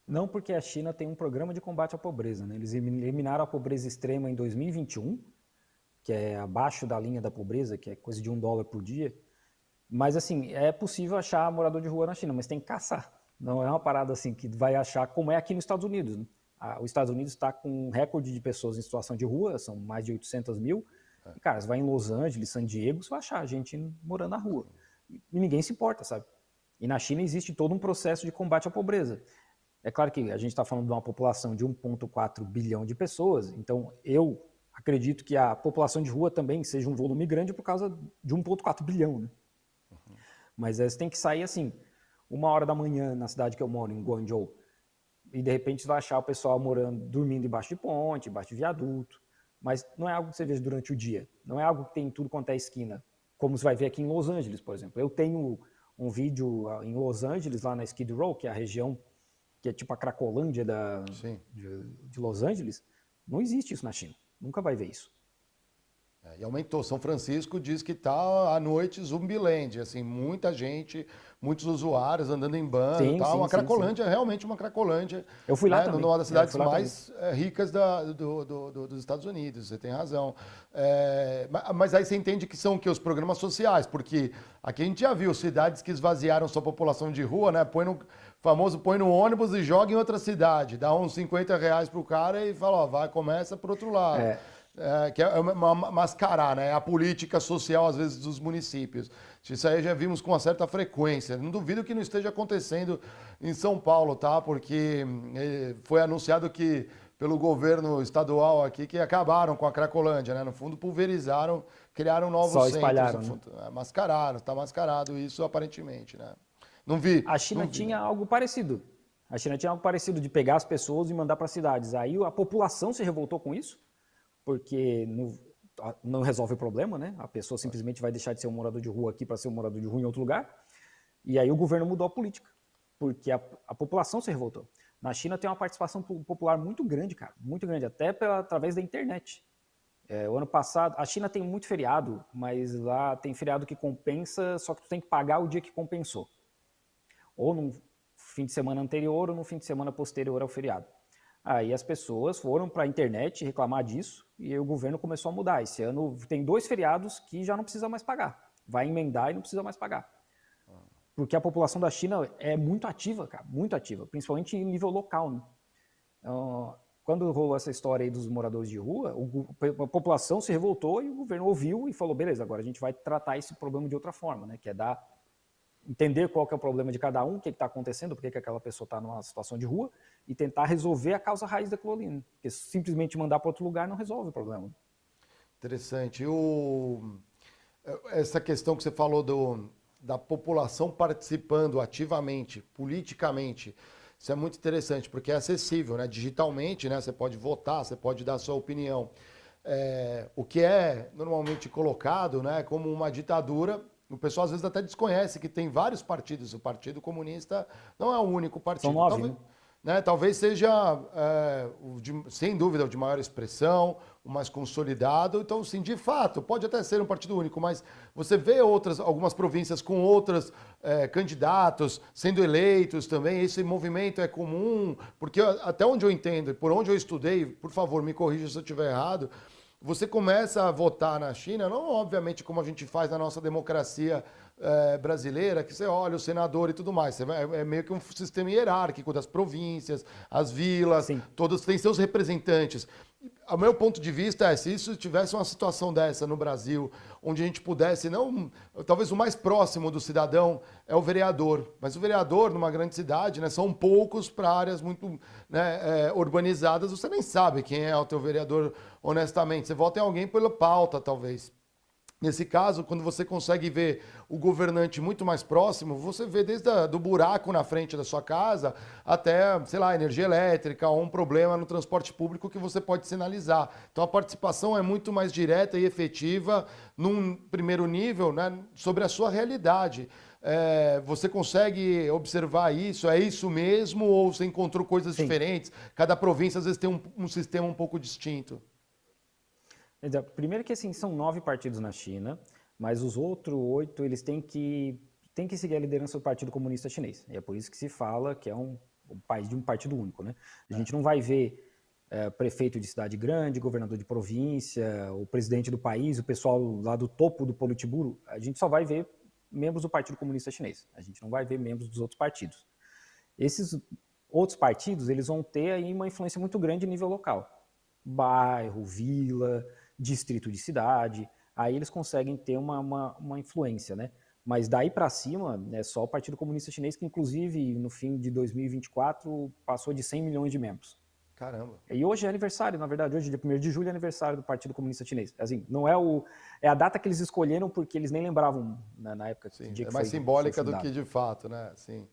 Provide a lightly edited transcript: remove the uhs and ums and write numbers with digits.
Não, porque a China tem um programa de combate à pobreza, né? Eles eliminaram a pobreza extrema em 2021, que é abaixo da linha da pobreza, que é coisa de $1 por dia. Mas, assim, é possível achar morador de rua na China, mas tem que caçar. Não é uma parada assim que vai achar como é aqui nos Estados Unidos, né? Os Estados Unidos está com um recorde de pessoas em situação de rua, são mais de 800 mil. E, cara, você vai em Los Angeles, San Diego, você vai achar gente morando na rua. E ninguém se importa, sabe? E na China existe todo um processo de combate à pobreza. É claro que a gente está falando de uma população de 1,4 bilhão de pessoas, então eu acredito que a população de rua também seja um volume grande por causa de 1,4 bilhão, né? Mas você tem que sair assim, 1 hora da manhã na cidade que eu moro, em Guangzhou, e de repente você vai achar o pessoal dormindo embaixo de ponte, embaixo de viaduto, mas não é algo que você vê durante o dia, não é algo que tem em tudo quanto é esquina, como você vai ver aqui em Los Angeles, por exemplo. Eu tenho um vídeo em Los Angeles, lá na Skid Row, que é a região que é tipo a Cracolândia de Los Angeles. Não existe isso na China, nunca vai ver isso. E aumentou. São Francisco diz que tá à noite Zumbiland, assim, muita gente, muitos usuários andando em bando, Sim, tá? sim, Uma sim, sim. Cracolândia, realmente uma Cracolândia, Eu fui lá né? também, Numa das eu cidades fui lá também. mais ricas dos Estados Unidos, você tem razão. Mas aí você entende que são que os programas sociais, porque aqui a gente já viu cidades que esvaziaram sua população de rua, né? Põe no ônibus e joga em outra cidade, dá uns R$ 50 pro cara e fala, ó, vai, começa pro outro lado. Que é mascarar, né? A política social, às vezes, dos municípios. Isso aí já vimos com uma certa frequência. Não duvido que não esteja acontecendo em São Paulo, tá? Porque foi anunciado que, pelo governo estadual aqui, que acabaram com a Cracolândia, né? No fundo, pulverizaram, criaram novos Só centros. espalharam, né? Mascararam, está mascarado isso aparentemente, né? Não vi, A China não vi, né? tinha algo parecido. A China tinha algo parecido de pegar as pessoas e mandar para cidades. Aí a população se revoltou com isso, porque não resolve o problema, né? A pessoa simplesmente vai deixar de ser um morador de rua aqui para ser um morador de rua em outro lugar. E aí o governo mudou a política, porque a população se revoltou. Na China tem uma participação popular muito grande, cara, muito grande, até através da internet. O ano passado, a China tem muito feriado, mas lá tem feriado que compensa, só que tu tem que pagar o dia que compensou. Ou no fim de semana anterior ou no fim de semana posterior ao feriado. Aí as pessoas foram para a internet reclamar disso e aí o governo começou a mudar. Esse ano tem 2 feriados que já não precisa mais pagar. Vai emendar e não precisa mais pagar. Porque a população da China é muito ativa, cara, muito ativa, principalmente em nível local, né? Quando rolou essa história aí dos moradores de rua, a população se revoltou e o governo ouviu e falou, beleza, agora a gente vai tratar esse problema de outra forma, né? Que é entender qual que é o problema de cada um, o que está acontecendo, por que aquela pessoa está numa situação de rua, e tentar resolver a causa raiz daquilo ali. Né? Porque simplesmente mandar para outro lugar não resolve o problema. Interessante. Essa questão que você falou da população participando ativamente, politicamente, isso é muito interessante, porque é acessível, né? Digitalmente, né? Você pode votar, você pode dar a sua opinião. O que é normalmente colocado, né, como uma ditadura, o pessoal às vezes até desconhece que tem vários partidos. O Partido Comunista não é o único São partido. 9, né? Talvez seja, sem dúvida, o de maior expressão, o mais consolidado. Então, sim, de fato, pode até ser um partido único, mas você vê algumas províncias com outros candidatos sendo eleitos também. Esse movimento é comum, porque até onde eu entendo, por onde eu estudei, por favor, me corrija se eu estiver errado, você começa a votar na China, não obviamente como a gente faz na nossa democracia brasileira, que você olha o senador e tudo mais. É meio que um sistema hierárquico das províncias, as vilas, Sim. todos têm seus representantes. O meu ponto de vista é, se isso tivesse uma situação dessa no Brasil, onde a gente pudesse, não, talvez o mais próximo do cidadão é o vereador, mas o vereador numa grande cidade, né, são poucos para áreas muito, né, urbanizadas, você nem sabe quem é o teu vereador honestamente, você vota em alguém pela pauta talvez. Nesse caso, quando você consegue ver o governante muito mais próximo, você vê desde do buraco na frente da sua casa até, sei lá, energia elétrica ou um problema no transporte público que você pode sinalizar. Então a participação é muito mais direta e efetiva num primeiro nível, né, sobre a sua realidade. Você consegue observar isso? É isso mesmo? Ou você encontrou coisas Sim. diferentes? Cada província às vezes tem um sistema um pouco distinto. Primeiro que assim, são 9 partidos na China, mas os outros 8 eles têm que seguir a liderança do Partido Comunista Chinês. E é por isso que se fala que é um o país de um partido único, né? A gente não vai ver prefeito de cidade grande, governador de província, o presidente do país, o pessoal lá do topo do Politburo, a gente só vai ver membros do Partido Comunista Chinês. A gente não vai ver membros dos outros partidos. Esses outros partidos, eles vão ter aí uma influência muito grande a nível local. Bairro, vila, distrito de cidade, aí eles conseguem ter uma influência, né? Mas daí para cima, é só o Partido Comunista Chinês, que inclusive no fim de 2024 passou de 100 milhões de membros. Caramba. E hoje é aniversário, na verdade, hoje, dia 1º de julho, é aniversário do Partido Comunista Chinês. Assim, não é a data que eles escolheram porque eles nem lembravam na época Sim, do dia é que mais foi simbólica do fundado. que de fato, né? Sim.